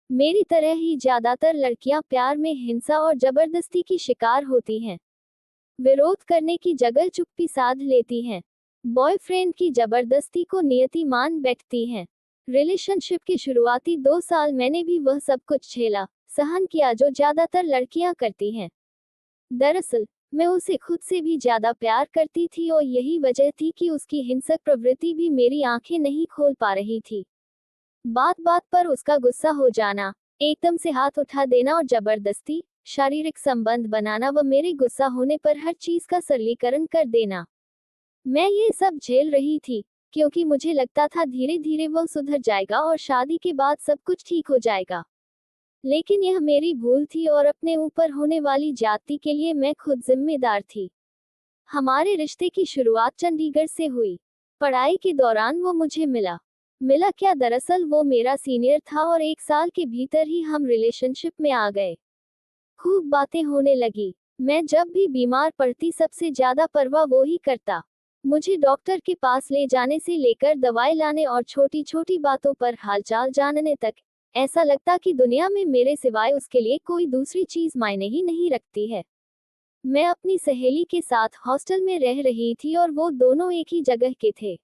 मेरी तरह ही ज्यादातर लड़कियां प्यार में हिंसा और जबरदस्ती की शिकार होती हैं। विरोध करने की जगह चुप्पी साध लेती हैं। बॉयफ्रेंड की जबरदस्ती को नियति मान बैठती हैं। रिलेशनशिप के शुरुआती 2 साल मैंने भी वह सब कुछ झेला, सहन किया जो ज्यादातर लड़कियां करती हैं। दरअसल मैं उसे खुद से भी ज्यादा प्यार करती थी और यही वजह थी कि उसकी हिंसक प्रवृत्ति भी मेरी आंखें नहीं खोल पा रही थी। बात बात पर उसका गुस्सा हो जाना, एकदम से हाथ उठा देना और जबरदस्ती शारीरिक संबंध बनाना व मेरे गुस्सा होने पर हर चीज का सरलीकरण कर देना। मैं ये सब झेल रही थी क्योंकि मुझे लगता था धीरे धीरे वह सुधर जाएगा और शादी के बाद सब कुछ ठीक हो जाएगा। लेकिन यह मेरी भूल थी और अपने ऊपर होने वाली ज्यादती के लिए मैं खुद जिम्मेदार थी। हमारे रिश्ते की शुरुआत चंडीगढ़ से हुई। पढ़ाई के दौरान वो मुझे मिला क्या, दरअसल वो मेरा सीनियर था और 1 साल के भीतर ही हम रिलेशनशिप में आ गए। खूब बातें होने लगी। मैं जब भी बीमार पड़ती सबसे ज्यादा परवाह वो ही करता। मुझे डॉक्टर के पास ले जाने से लेकर दवाई लाने और छोटी छोटी बातों पर हालचाल जानने तक, ऐसा लगता कि दुनिया में मेरे सिवाय उसके लिए कोई दूसरी चीज मायने ही नहीं रखती है। मैं अपनी सहेली के साथ हॉस्टल में रह रही थी और वो दोनों एक ही जगह के थे।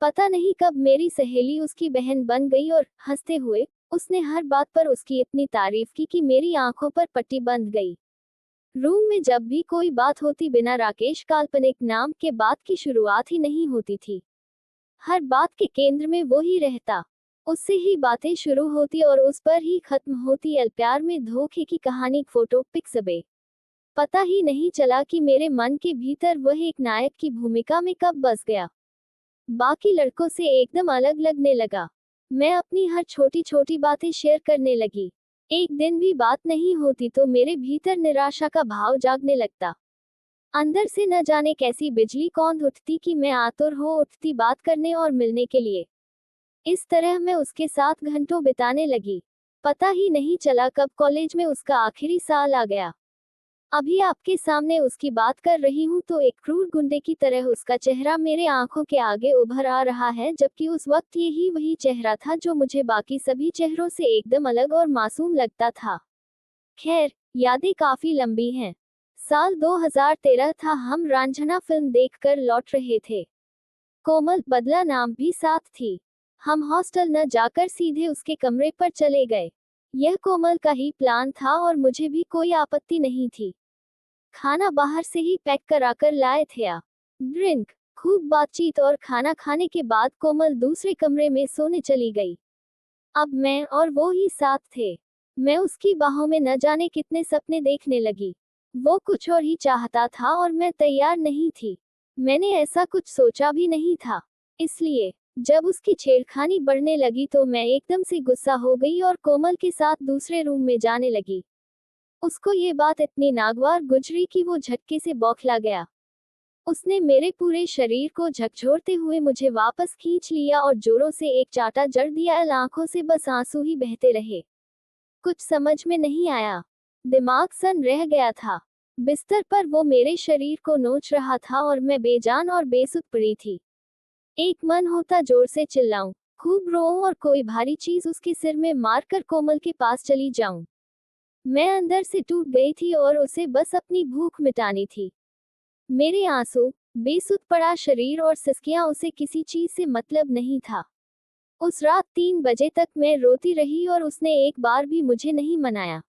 पता नहीं कब मेरी सहेली उसकी बहन बन गई और हंसते हुए उसने हर बात पर उसकी इतनी तारीफ की कि मेरी आंखों पर पट्टी बंध गई। रूम में जब भी कोई बात होती बिना राकेश काल्पनिक नाम के बात की शुरुआत ही नहीं होती थी। हर बात के केंद्र में वो ही रहता। उससे ही बातें शुरू होती और उस पर ही खत्म होती। प्यार में धोखे की कहानी, फोटो पिक्सबे। पता ही नहीं चला कि मेरे मन के भीतर वह एक नायक की भूमिका में कब बस गया। बाकी लड़कों से एकदम अलग लगने लगा। मैं अपनी हर छोटी छोटी बातें शेयर करने लगी। एक दिन भी बात नहीं होती तो मेरे भीतर निराशा का भाव जागने लगता। अंदर से न जाने कैसी बिजली कौंध उठती कि मैं आतुर हो उठती बात करने और मिलने के लिए। इस तरह मैं उसके साथ घंटों बिताने लगी। पता ही नहीं चला कब कॉलेज में उसका आखिरी साल आ गया। अभी आपके सामने उसकी बात कर रही हूँ तो एक क्रूर गुंडे की तरह उसका चेहरा मेरे आंखों के आगे उभर आ रहा है, जबकि उस वक्त यही वही चेहरा था जो मुझे बाकी सभी चेहरों से एकदम अलग और मासूम लगता था। खैर, यादें काफी लंबी हैं। साल 2013 था, हम रांझना फिल्म देखकर लौट रहे थे। कोमल, बदला नाम भी साथ थी। हम हॉस्टल न जाकर सीधे उसके कमरे पर चले गए। यह कोमल का ही प्लान था और मुझे भी कोई आपत्ति नहीं थी। खाना बाहर से ही पैक कराकर लाए थे। ड्रिंक, खूब बातचीत और खाना खाने के बाद कोमल दूसरे कमरे में सोने चली गई। अब मैं और वो ही साथ थे। मैं उसकी बाहों में न जाने कितने सपने देखने लगी। वो कुछ और ही चाहता था और मैं तैयार नहीं थी। मैंने ऐसा कुछ सोचा भी नहीं था। इसलिए जब उसकी छेड़खानी बढ़ने लगी तो मैं एकदम से गुस्सा हो गई और कोमल के साथ दूसरे रूम में जाने लगी। उसको ये बात इतनी नागवार गुजरी कि वो झटके से बौखला गया। उसने मेरे पूरे शरीर को झकझोरते हुए मुझे वापस खींच लिया और जोरों से एक चाटा जड़ दिया। आंखों से बस आंसू ही बहते रहे। कुछ समझ में नहीं आया। दिमाग सन रह गया था। बिस्तर पर वो मेरे शरीर को नोच रहा था और मैं बेजान और बेसुध पड़ी थी। एक मन होता जोर से चिल्लाऊं, खूब रोऊं और कोई भारी चीज उसके सिर में मारकर कोमल के पास चली जाऊं। मैं अंदर से टूट गई थी और उसे बस अपनी भूख मिटानी थी। मेरे आंसू, बेसुध पड़ा शरीर और सिसकियां, उसे किसी चीज से मतलब नहीं था। उस रात 3 बजे तक मैं रोती रही और उसने एक बार भी मुझे नहीं मनाया।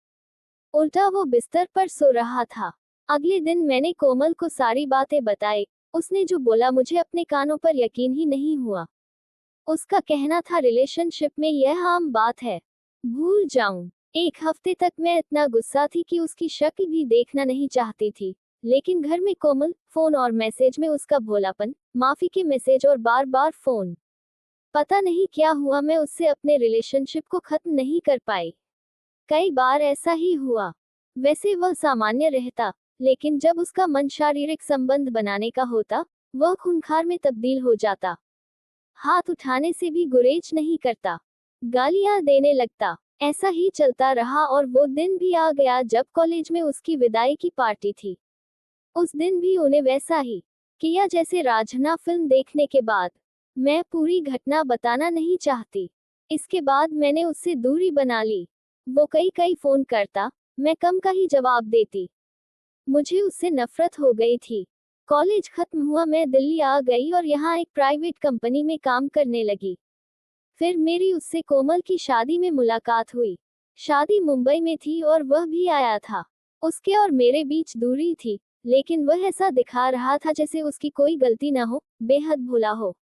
उल्टा वो बिस्तर पर सो रहा था। अगले दिन मैंने कोमल को सारी बातें बताई। उसने जो बोला मुझे अपने कानों पर यकीन ही नहीं हुआ। उसका कहना था रिलेशनशिप में यह आम बात है, भूल जाऊं। 1 हफ्ते तक मैं इतना गुस्सा थी कि उसकी शक्ल भी देखना नहीं चाहती थी। लेकिन घर में कोमल, फोन और मैसेज में उसका भोलापन, माफी के मैसेज और बार बार फोन। पता नहीं क्या हुआ, मैं उससे अपने रिलेशनशिप को खत्म नहीं कर पाई। कई बार ऐसा ही हुआ। वैसे वह सामान्य रहता, लेकिन जब उसका मन शारीरिक संबंध बनाने का होता, वह खूंखार में तब्दील हो जाता। हाथ उठाने से भी गुरेज नहीं करता, गालियां देने लगता। ऐसा ही चलता रहा और वो दिन भी आ गया जब कॉलेज में उसकी विदाई की पार्टी थी। उस दिन भी उन्हें वैसा ही किया जैसे रांझना फिल्म देखने के बाद। मैं पूरी घटना बताना नहीं चाहती। इसके बाद मैंने उससे दूरी बना ली। वो कई कई फोन करता, मैं कम का ही जवाब देती। मुझे उससे नफरत हो गई थी। कॉलेज खत्म हुआ, मैं दिल्ली आ गई और यहाँ एक प्राइवेट कंपनी में काम करने लगी। फिर मेरी उससे कोमल की शादी में मुलाकात हुई। शादी मुंबई में थी और वह भी आया था। उसके और मेरे बीच दूरी थी, लेकिन वह ऐसा दिखा रहा था जैसे उसकी कोई गलती न हो, बेहद भोला हो।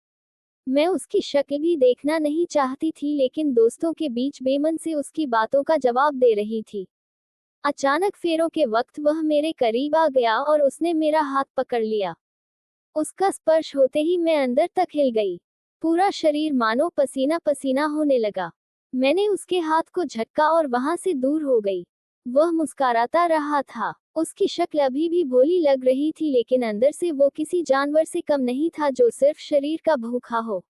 मैं उसकी शक्ल भी देखना नहीं चाहती थी, लेकिन दोस्तों के बीच बेमन से उसकी बातों का जवाब दे रही थी। अचानक फेरों के वक्त वह मेरे करीब आ गया और उसने मेरा हाथ पकड़ लिया। उसका स्पर्श होते ही मैं अंदर तक हिल गई। पूरा शरीर मानो पसीना पसीना होने लगा। मैंने उसके हाथ को झटका और वहां से दूर हो गई। वह मुस्कुराता रहा था। उसकी शक्ल अभी भी भोली लग रही थी, लेकिन अंदर से वो किसी जानवर से कम नहीं था जो सिर्फ शरीर का भूखा हो।